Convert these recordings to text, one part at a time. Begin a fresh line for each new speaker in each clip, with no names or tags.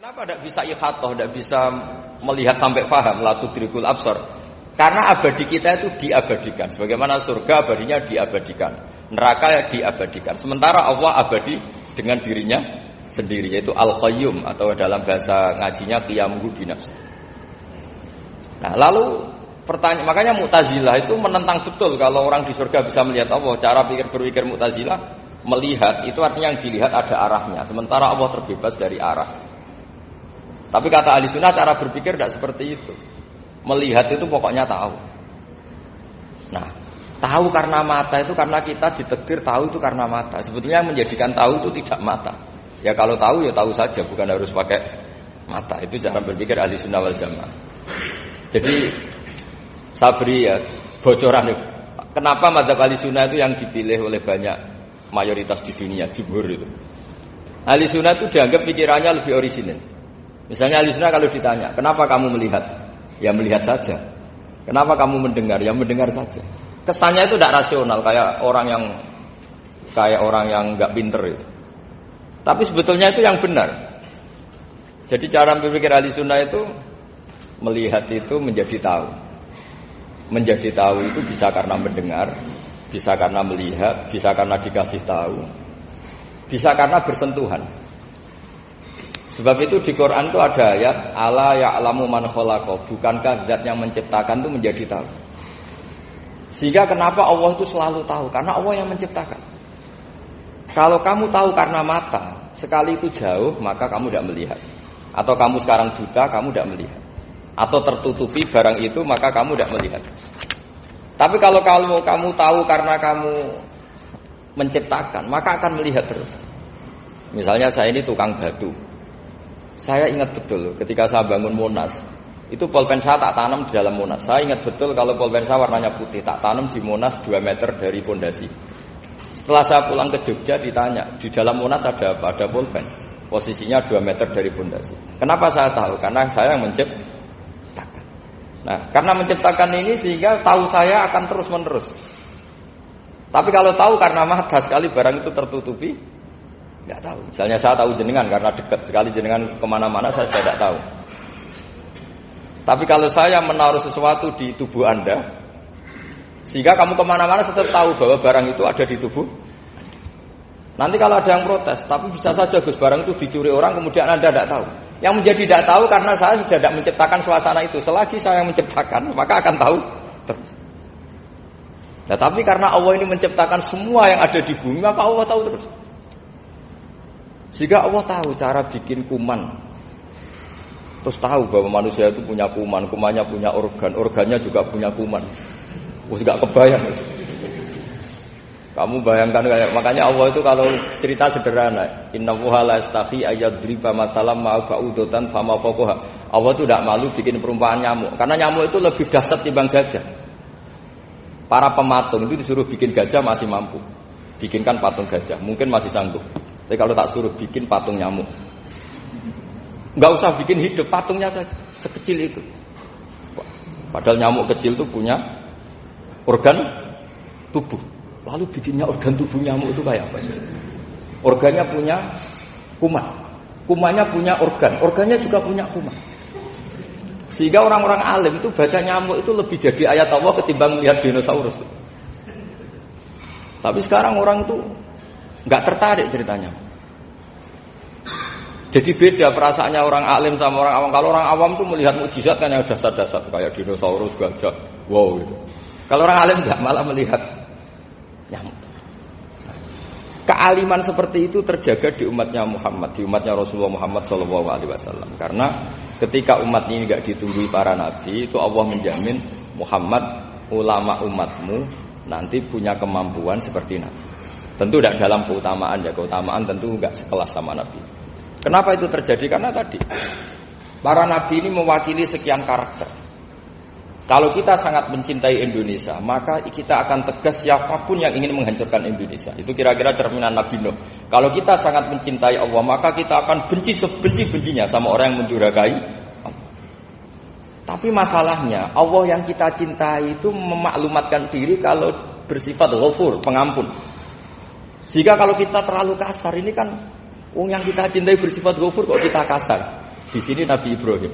Kenapa tidak bisa ikhatoh, tidak bisa melihat sampai faham, la tudrikul absar? Karena abadi kita itu diabadikan. Sebagaimana surga abadinya diabadikan, neraka diabadikan. Sementara Allah abadi dengan dirinya sendiri, yaitu Al-Qayyum, atau dalam bahasa ngajinya Qiyamuhu binafsi. Nah, lalu pertanyaan, makanya Mu'tazilah itu menentang betul kalau orang di surga bisa melihat Allah. Cara berpikir Mu'tazilah, melihat itu artinya yang dilihat ada arahnya, sementara Allah terbebas dari arah. Tapi kata ahli sunnah cara berpikir tidak seperti itu. Melihat itu pokoknya tahu. Nah, tahu karena mata itu karena kita ditakdir tahu itu karena mata. Sebetulnya yang menjadikan tahu itu tidak mata. Ya kalau tahu ya tahu saja, bukan harus pakai mata. Itu cara berpikir ahli sunnah wal jamaah. Jadi Sabri ya bocoran itu. Kenapa mazhab ahli sunnah itu yang dipilih oleh banyak mayoritas di dunia, jumhur itu. Ahli sunnah itu dianggap pikirannya lebih orisinil. Misalnya ahli sunnah kalau ditanya, kenapa kamu melihat? Ya melihat saja. Kenapa kamu mendengar? Ya mendengar saja. Kesannya itu tidak rasional, kayak orang yang nggak pinter itu. Tapi sebetulnya itu yang benar. Jadi cara berpikir ahli sunnah itu melihat itu menjadi tahu. Menjadi tahu itu bisa karena mendengar, bisa karena melihat, bisa karena dikasih tahu, bisa karena bersentuhan. Sebab itu di Quran itu ada ayat ala ya'lamu man khalaqa, bukankah zat yang menciptakan itu menjadi tahu. Sehingga kenapa Allah itu selalu tahu? Karena Allah yang menciptakan. Kalau kamu tahu karena mata, sekali itu jauh, maka kamu tidak melihat. Atau kamu sekarang buta, kamu tidak melihat. Atau tertutupi barang itu, maka kamu tidak melihat. Tapi kalau kamu tahu karena kamu menciptakan, maka akan melihat terus. Misalnya saya ini tukang batu. Saya ingat betul ketika saya bangun Monas, itu polpen saya tak tanam di dalam Monas. Saya ingat betul kalau polpen saya warnanya putih, tak tanam di Monas 2 meter dari pondasi. Setelah saya pulang ke Jogja ditanya, di dalam Monas ada apa? Ada polpen. Posisinya 2 meter dari pondasi. Kenapa saya tahu? Karena saya yang menciptakan. Nah, karena menciptakan ini sehingga tahu saya akan terus menerus. Tapi kalau tahu karena mata sekali barang itu tertutupi, nggak tahu. Misalnya saya tahu jenengan karena dekat sekali jenengan kemana-mana saya sudah tidak tahu. Tapi kalau saya menaruh sesuatu di tubuh Anda, sehingga kamu kemana-mana tetap tahu bahwa barang itu ada di tubuh. Nanti kalau ada yang protes, tapi bisa saja Gus barang itu dicuri orang kemudian Anda tidak tahu. Yang menjadi tidak tahu karena saya sudah tidak menciptakan suasana itu. Selagi saya yang menciptakan, maka akan tahu terus. Nah, tapi karena Allah ini menciptakan semua yang ada di bumi, maka Allah tahu terus. Sehingga Allah tahu cara bikin kuman. Terus tahu bahwa manusia itu punya kuman, kumannya punya organ, organnya juga punya kuman. Enggak kebayang. Kamu bayangkan kayak makanya Allah itu kalau cerita sederhana, innallaha la yastahi ayyadriba masalam ma ba'udatan fama fawqaha. Allah itu tidak malu bikin perumpamaan nyamuk, karena nyamuk itu lebih dahsyat timbang gajah. Para pematung itu disuruh bikin gajah masih mampu. Bikinkan patung gajah, mungkin masih sanggup. Tapi kalau tak suruh bikin patung nyamuk, nggak usah bikin hidup, patungnya saja sekecil itu. Padahal nyamuk kecil itu punya organ tubuh. Lalu bikinnya organ tubuh nyamuk itu kayak apa? Organnya punya kuman, kumannya punya organ, organnya juga punya kuman. Sehingga orang-orang alim itu baca nyamuk itu lebih jadi ayat Allah ketimbang melihat dinosaurus. Tapi sekarang orang itu nggak tertarik ceritanya. Jadi beda perasaannya orang alim sama orang awam. Kalau orang awam tuh melihat mukjizat kan yang dasar-dasar kayak dinosaurus, gajah, wow gitu. Kalau orang alim nggak, malah melihat nyamuk. Kealiman seperti itu terjaga di umatnya Muhammad, di umatnya Rasulullah Muhammad SAW. Karena ketika umat ini nggak ditunggui para nabi, itu Allah menjamin Muhammad, ulama umatmu nanti punya kemampuan seperti nabi. Tentu tidak dalam keutamaan ya, keutamaan tentu enggak sekelas sama Nabi. Kenapa itu terjadi? Karena tadi para Nabi ini mewakili sekian karakter. Kalau kita sangat mencintai Indonesia, maka kita akan tegas siapapun yang ingin menghancurkan Indonesia. Itu kira-kira cerminan Nabi Nuh. Kalau kita sangat mencintai Allah, maka kita akan benci sebenci-bencinya sama orang yang mendurhakai Allah. Tapi masalahnya Allah yang kita cintai itu memaklumatkan diri kalau bersifat Ghafur, pengampun. Jika kalau kita terlalu kasar, ini kan yang kita cintai bersifat Ghafur kok kita kasar. Di sini Nabi Ibrahim.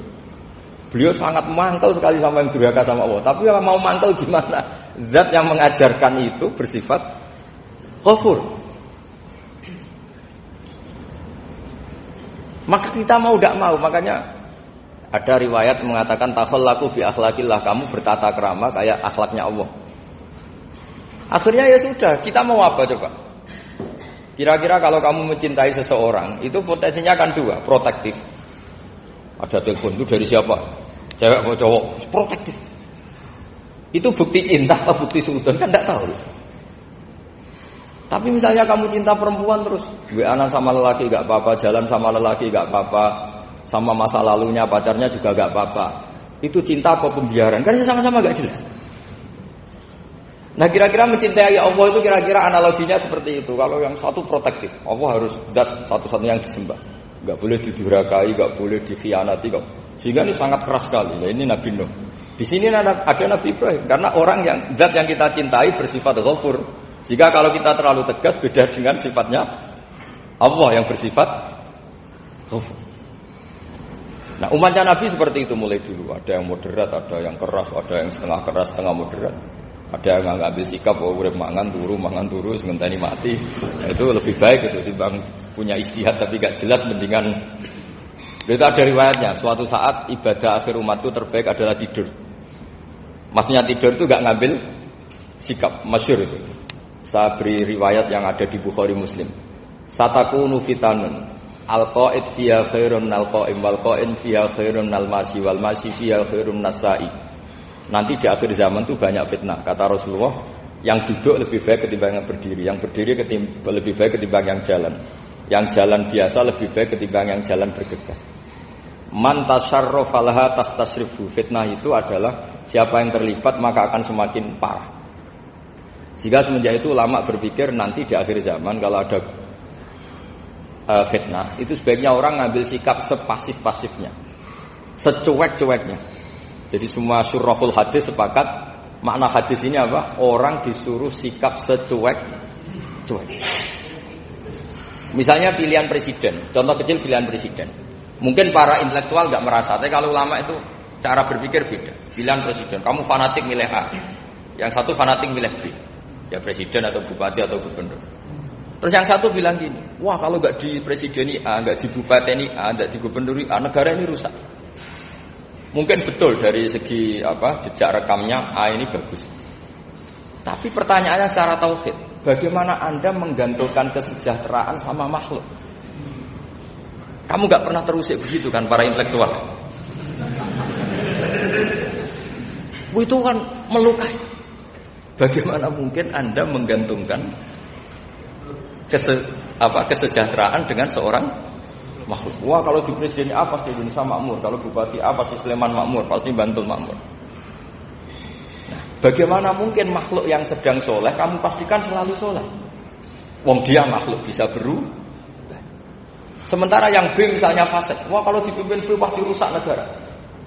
Beliau sangat mangkel sekali sama yang durhaka sama Allah. Tapi kalau mau mangkel gimana? Zat yang mengajarkan itu bersifat Ghafur. Maka kita mau tidak mau, makanya ada riwayat mengatakan takhallaku bi akhlaqillah, kamu bertata krama kayak akhlaknya Allah. Akhirnya ya sudah, kita mau apa coba? Kira-kira kalau kamu mencintai seseorang, itu potensinya akan dua, protektif. Ada telepon itu dari siapa? Cewek atau cowok? Protektif. Itu bukti cinta atau bukti suudon kan tidak tahu. Tapi misalnya kamu cinta perempuan terus WA-an sama lelaki gak apa-apa, jalan sama lelaki gak apa-apa, sama masa lalunya pacarnya juga gak apa-apa. Itu cinta apa pembiaran? Kan sama-sama gak jelas. Nah kira-kira mencintai Allah itu kira-kira analoginya seperti itu. Kalau yang satu protektif, Allah harus zat satu-satunya yang disembah, gak boleh didurhakai, gak boleh dikhianati, sehingga ini sangat keras sekali. Nah, ini Nabi Nuh. Di sini ada Nabi Ibrahim, karena orang yang zat yang kita cintai bersifat Ghafur. Jika kalau kita terlalu tegas beda dengan sifatnya Allah yang bersifat Ghafur. Nah umatnya Nabi seperti itu mulai dulu. Ada yang moderat, ada yang keras, ada yang setengah keras, setengah moderat. Ada yang ngambil sikap, urip mangan turu, sementara mati. Nah, itu lebih baik itu timbang punya istihad tapi gak jelas, mendingan. Itu ada riwayatnya. Suatu saat ibadah akhir umatku terbaik adalah tidur. Maksudnya tidur itu gak ngambil sikap, masyhur itu. Saya beri riwayat yang ada di Bukhari Muslim. Satakunu fitanun al-qa'id fiya khairun al-qa'im wal-qa'in fiya khairun al-masi wal-masi fiya khairun nasai. Nanti di akhir zaman itu banyak fitnah. Kata Rasulullah, yang duduk lebih baik ketimbang yang berdiri, yang berdiri lebih baik ketimbang yang jalan, yang jalan biasa lebih baik ketimbang yang jalan bergegas. Man tasarrafa laha tastasrifu. Fitnah itu adalah siapa yang terlibat maka akan semakin parah. Sehingga semenjak itu ulama berpikir nanti di akhir zaman kalau ada fitnah, itu sebaiknya orang ngambil sikap sepasif-pasifnya, secuek-cueknya. Jadi semua syurahul hadis sepakat makna hadis ini apa? Orang disuruh sikap secuek-cuek. Misalnya pilihan presiden, contoh kecil pilihan presiden. Mungkin para intelektual nggak merasa, tapi kalau ulama itu cara berpikir beda. Pilihan presiden, kamu fanatik milih A, yang satu fanatik milih B. Ya presiden atau bupati atau gubernur. Terus yang satu bilang gini, wah kalau nggak di presideni A, nggak di bupati A, nggak di gubernur A, negara ini rusak. Mungkin betul dari segi jejak rekamnya A ini bagus. Tapi pertanyaannya secara tauhid, bagaimana Anda menggantungkan kesejahteraan sama makhluk? Kamu nggak pernah terusik begitu kan para intelektual? Itu kan melukai. Bagaimana mungkin Anda menggantungkan kesejahteraan dengan seorang makhluk? Wah kalau di presiden A pasti Indonesia makmur, kalau bupati A pasti Sleman makmur, pasti Bantul makmur. Nah, bagaimana mungkin makhluk yang sedang soleh kamu pastikan selalu soleh? Wong dia makhluk bisa berubah. Sementara yang B misalnya fasik, wah kalau dipimpin B pasti rusak negara.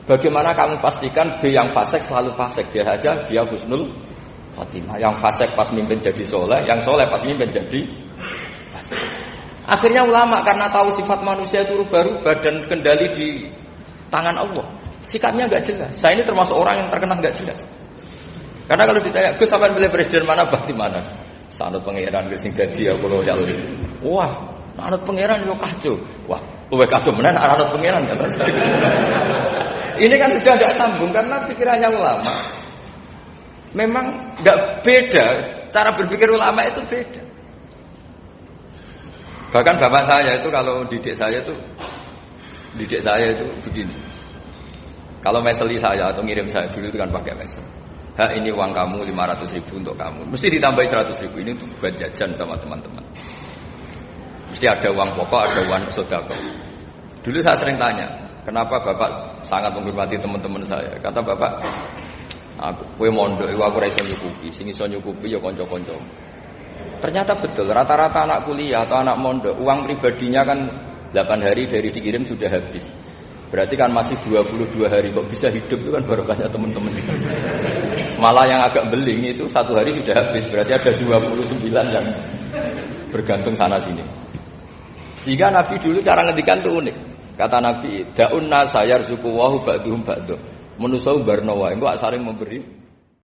Bagaimana kamu pastikan B yang fasik selalu fasik? Dia saja dia husnul Fatimah. Yang fasik pas mimpin jadi soleh, yang soleh pas mimpin jadi fasik. Akhirnya ulama karena tahu sifat manusia itu rubah-rubah dan kendali di tangan Allah, sikapnya nggak jelas. Saya ini termasuk orang yang terkena nggak jelas. Karena kalau ditanya, Gus sampean pilih presiden mana, bakti mana? Sanut pangeran sing dadi aku loyal. Wah, anut pangeran yo kacau. Wah, luwih kacau menan anut pangeran kata saya. Ini kan sudah nggak sambung karena pikirannya ulama. Memang nggak beda, cara berpikir ulama itu beda. Bahkan bapak saya itu kalau didik saya itu begini. Kalau meseli saya atau ngirim saya dulu itu kan pakai mesel. Ini uang kamu 500.000 untuk kamu. Mesti ditambahi 100.000 ini untuk buat jajan sama teman-teman. Mesti ada uang pokok, ada uang sedekah. Dulu saya sering tanya, kenapa bapak sangat menghormati teman-teman saya? Kata bapak, kowe mondok iku aku ora iso nyukupi, sing iso nyukupi ya kanca-kanca. Ternyata betul, rata-rata anak kuliah atau anak mondok uang pribadinya kan 8 hari dari dikirim sudah habis. Berarti kan masih 22 hari kok bisa hidup, itu kan barokahnya teman-teman. Malah yang agak beling itu 1 hari sudah habis, berarti ada 29 yang bergantung sana sini. Sehingga Nabi dulu cara ngendikan itu unik. Kata Nabi, "Da'un nasa yarzuqu wa ba'duhum ba'du." Manusa barno wae engko saling memberi